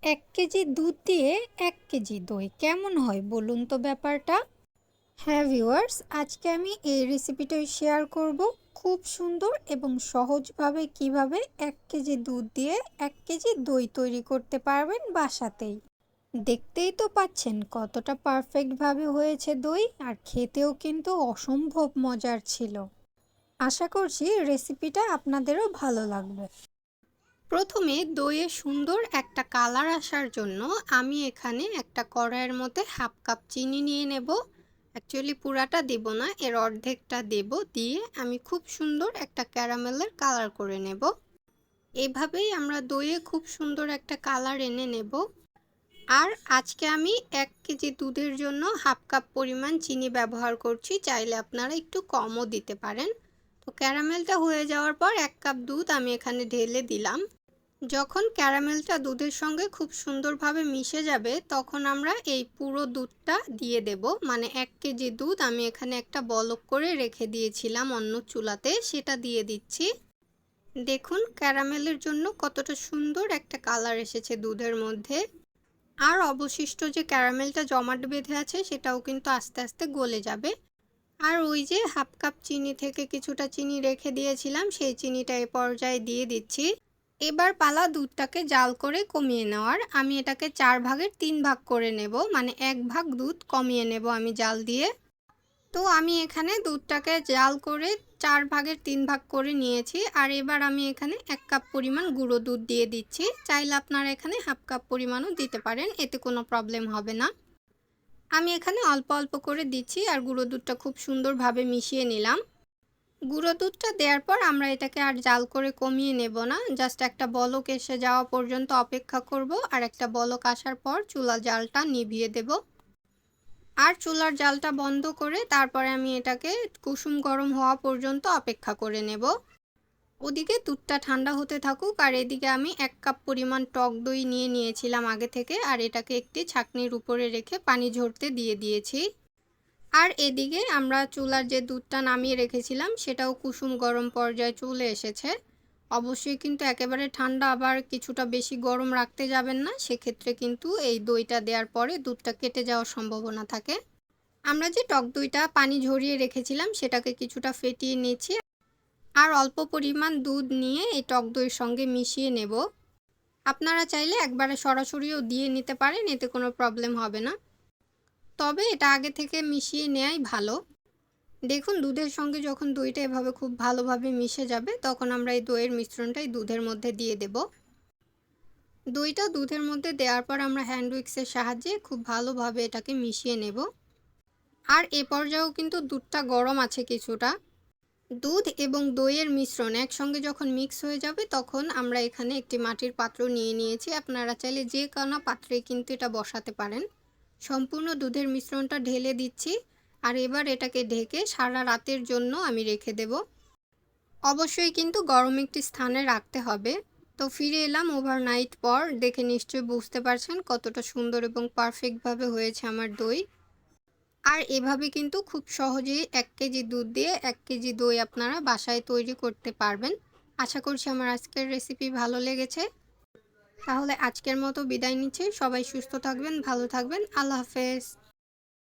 ১ KG দুধ দিয়ে ১ KG দই কেমন হয় বলুন তো ব্যাপারটা? হ্যাঁ ভিউয়ার্স, আজকে আমি এই রেসিপিটাই শেয়ার করব। খুব সুন্দর এবং সহজভাবে কিভাবে ১ কেজি দুধ দিয়ে ১ কেজি দই তৈরি করতে পারবেন বাসাতেই। দেখতেই তো পাচ্ছেন কতটা পারফেক্টভাবে হয়েছে দই, আর খেতেও কিন্তু অসম্ভব মজার ছিল। আশা করছি রেসিপিটা আপনাদেরও ভালো লাগবে। প্রথমে দইয়ে সুন্দর একটা কালার আসার জন্য আমি এখানে একটা কড়াইয়ের মধ্যে হাফ কাপ চিনি নিয়ে নেব। অ্যাকচুয়ালি পুরাটা দেব না, এর অর্ধেকটা দেব। দিয়ে আমি খুব সুন্দর একটা ক্যারামেলের কালার করে নেব। এভাবেই আমরা দইয়ে খুব সুন্দর একটা কালার এনে নেব। আর আজকে আমি ১ কেজি দুধের জন্য হাফ কাপ পরিমাণ চিনি ব্যবহার করছি, চাইলে আপনারা একটু কমও দিতে পারেন। তো ক্যারামেলটা হয়ে যাওয়ার পর ১ কাপ দুধ আমি এখানে ঢেলে দিলাম। যখন ক্যারামেলটা দুধের সঙ্গে খুব সুন্দরভাবে মিশে যাবে তখন আমরা এই পুরো দুধটা দিয়ে দেব। মানে ১ কেজি দুধ আমি এখানে একটা বলক করে রেখে দিয়েছিলাম অন্য চুলাতে, সেটা দিয়ে দিচ্ছি। দেখুন ক্যারামেলের জন্য কতটা সুন্দর একটা কালার এসেছে দুধের মধ্যে। আর অবশিষ্ট যে ক্যারামেলটা জমাট বেঁধে আছে সেটাও কিন্তু আস্তে আস্তে গলে যাবে। আর ওই যে হাফ কাপ চিনি থেকে কিছুটা চিনি রেখে দিয়েছিলাম, সেই চিনিটা এ পর্যায়ে দিয়ে দিচ্ছি। এবার পালা দুধটাকে জাল করে কমিয়ে নেওয়ার। আমি এটাকে ৪ ভাগের ৩ ভাগ করে নেব, মানে ১ ভাগ দুধ কমিয়ে নেব আমি জাল দিয়ে। তো আমি এখানে দুধটাকে জাল করে ৪ ভাগের ৩ ভাগ করে নিয়েছি। আর এবার আমি এখানে ১ কাপ পরিমাণ গুঁড়ো দুধ দিয়ে দিচ্ছি। চাইলে আপনারা এখানে হাফ কাপ পরিমাণও দিতে পারেন, এতে কোনো প্রবলেম হবে না। আমি এখানে অল্প অল্প করে দিচ্ছি আর গুঁড়ো দুধটা খুব সুন্দরভাবে মিশিয়ে নিলাম। গুঁড়ো দুধটা দেওয়ার পর আমরা এটাকে আর জাল করে কমিয়ে নেব না, জাস্ট একটা বলক এসে যাওয়া পর্যন্ত অপেক্ষা করব। আর একটা বলক আসার পর চুলার জালটা নিভিয়ে দেব। আর চুলার জালটা বন্ধ করে তারপরে আমি এটাকে কুসুম গরম হওয়া পর্যন্ত অপেক্ষা করে নেব। ওদিকে দুধটা ঠান্ডা হতে থাকুক, আর এদিকে আমি ১ কাপ পরিমাণ টক দই নিয়ে নিয়েছিলাম আগে থেকে, আর এটাকে একটি ছাঁকনির উপরে রেখে পানি ঝরতে দিয়ে দিয়েছি। আর এদিকে আমরা চুলার যে দুধটা নামিয়ে রেখেছিলাম সেটাও কুসুম গরম পর্যায়ে চলে এসেছে। অবশ্যই কিন্তু একেবারে ঠান্ডা আবার কিছুটা বেশি গরম রাখতে যাবেন না, সেক্ষেত্রে কিন্তু এই দইটা দেওয়ার পরে দুধটা কেটে যাওয়ার সম্ভাবনা থাকে। আমরা যে টক দইটা পানি ঝরিয়ে রেখেছিলাম সেটাকে কিছুটা ফেটিয়ে নিয়েছি। আর অল্প পরিমাণ দুধ নিয়ে এই টক দইয়ের সঙ্গে মিশিয়ে নেব। আপনারা চাইলে একবারে সরাসরিও দিয়ে নিতে পারেন, এতে কোনো প্রবলেম হবে না, তবে এটা আগে থেকে মিশিয়ে নেওয়াই ভালো। দেখুন দুধের সঙ্গে যখন দইটা এভাবে খুব ভালোভাবে মিশে যাবে তখন আমরা এই দইয়ের মিশ্রণটাই দুধের মধ্যে দিয়ে দেব। দইটা দুধের মধ্যে দেওয়ার পর আমরা হ্যান্ড উইক্সের সাহায্যে খুব ভালোভাবে এটাকে মিশিয়ে নেব। আর এ পর্যায়েও কিন্তু দুধটা গরম আছে কিছুটা। দুধ এবং দইয়ের মিশ্রণ একসঙ্গে যখন মিক্স হয়ে যাবে তখন আমরা এখানে একটি মাটির পাত্র নিয়ে নিয়েছি। আপনারা চাইলে যে কোনো পাত্রে কিন্তু এটা বসাতে পারেন। সম্পূর্ণ দুধের মিশ্রণটা ঢেলে দিচ্ছি। আর এবার এটাকে ঢেকে সারা রাতের জন্য আমি রেখে দেব। অবশ্যই কিন্তু গরম একটি স্থানে রাখতে হবে। তো ফিরে এলাম ওভারনাইট পর, দেখে নিশ্চয়ই বুঝতে পারছেন কতটা সুন্দর এবং পারফেক্টভাবে হয়েছে আমার দই। আর এভাবে কিন্তু খুব সহজেই ১ কেজি দুধ দিয়ে ১ কেজি দই আপনারা বাসায় তৈরি করতে পারবেন। আশা করছি আমার আজকের রেসিপি ভালো লেগেছে। তাহলে আজকের মতো বিদায় নিচ্ছি। সবাই সুস্থ থাকবেন, ভালো থাকবেন। আল্লাহ হাফেজ।